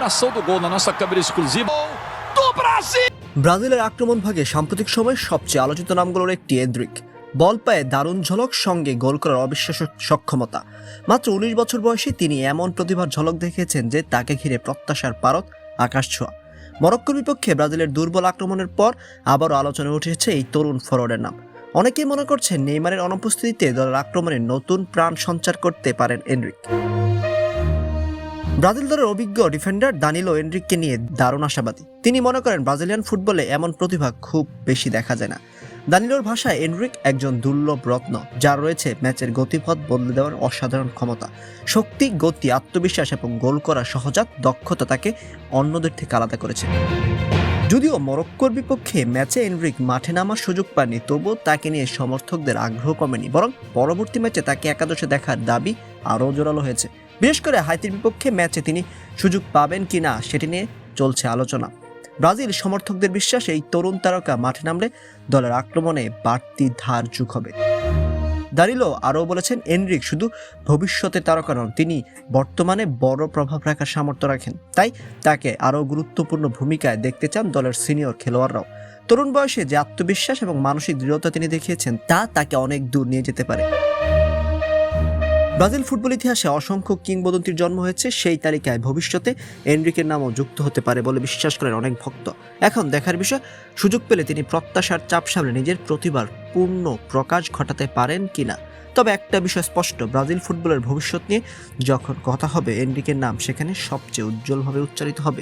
comemoração do gol na nossa câmera exclusiva do Brasil. ব্রাজিলের আক্রমণ ভাগে সাম্প্রতিক সময়ে সবচেয়ে আলোচিত নামগুলোর একটি এন্ড্রিক। বল পায়ে দারুণ ঝলক, সঙ্গে গোল করার অবিশ্বাস্য সক্ষমতা। মাত্র 19 বছর বয়সে তিনি এমন প্রতিভার ঝলক দেখিয়েছেন যে তাকে ঘিরে প্রত্যাশার পারদ আকাশ ছোঁয়া। মরক্কোর বিপক্ষে ব্রাজিলের দুর্বল আক্রমণের পর আবারও আলোচনায় উঠেছে এই তরুণ ফরোয়ার্ডের নাম। অনেকেই মনে করছেন নেইমারের অনুপস্থিতিতে দলের আক্রমণে নতুন প্রাণ সঞ্চার করতে পারেন এনরিক। ব্রাজিল দলের অভিজ্ঞ ডিফেন্ডার দানিলো এনরিককে নিয়ে দারুণ আশাবাদী। তিনি মনে করেন ব্রাজিলিয়ান ফুটবলে এমন প্রতিভা খুব বেশি দেখা যায় না। দানিলোর ভাষায় এনরিক একজন দুর্লভ রত্ন, যার রয়েছে ম্যাচের গতিপথ বদলে দেওয়ার অসাধারণ ক্ষমতা। শক্তি, গতি, আত্মবিশ্বাস এবং গোল করার সহজাত দক্ষতা তাকে অন্যদের থেকে আলাদা করেছে। যদিও মরক্কোর বিপক্ষে ম্যাচে এনরিক মাঠে নামার সুযোগ পাননি, তবুও তাকে নিয়ে সমর্থকদের আগ্রহ কমেনি, বরং পরবর্তী ম্যাচে তাকে একাদশে দেখার দাবি আরও জোরালো হয়েছে। বিশেষ করে হাইতির বিপক্ষে ম্যাচে তিনি সুযোগ পাবেন কিনা সেটি নিয়ে চলছে আলোচনা। ব্রাজিল সমর্থকদের বিশ্বাস, এই তরুণ তারকা মাঠে নামলে দলের আক্রমণে বাড়তি ধার যোগ হবে। দানিলো আরও বলেছেন, এনরিক শুধু ভবিষ্যতের তারকা নন, তিনি বর্তমানে বড় প্রভাব রাখার সামর্থ্য রাখেন। তাই তাকে আরও গুরুত্বপূর্ণ ভূমিকায় দেখতে চান দলের সিনিয়র খেলোয়াড়রাও। তরুণ বয়সে যে আত্মবিশ্বাস এবং মানসিক দৃঢ়তা তিনি দেখিয়েছেন, তা তাকে অনেক দূর নিয়ে যেতে পারে। ব্রাজিল ফুটবল ইতিহাসে অসংখ্য কিংবদন্তির জন্ম হয়েছে, সেই তালিকায় ভবিষ্যতে এনরিকের নামও যুক্ত হতে পারে বলে বিশ্বাস করেন অনেক ভক্ত। এখন দেখার বিষয়, সুযোগ পেলে তিনি প্রত্যাশার চাপ সামলে নিজের প্রতিভার পূর্ণ প্রকাশ ঘটাতে পারেন কিনা। তবে একটা বিষয় স্পষ্ট, ব্রাজিল ফুটবলের ভবিষ্যৎ নিয়ে যখন কথা হবে, এনরিকের নাম সেখানে সবচেয়ে উজ্জ্বলভাবে উচ্চারিত হবে।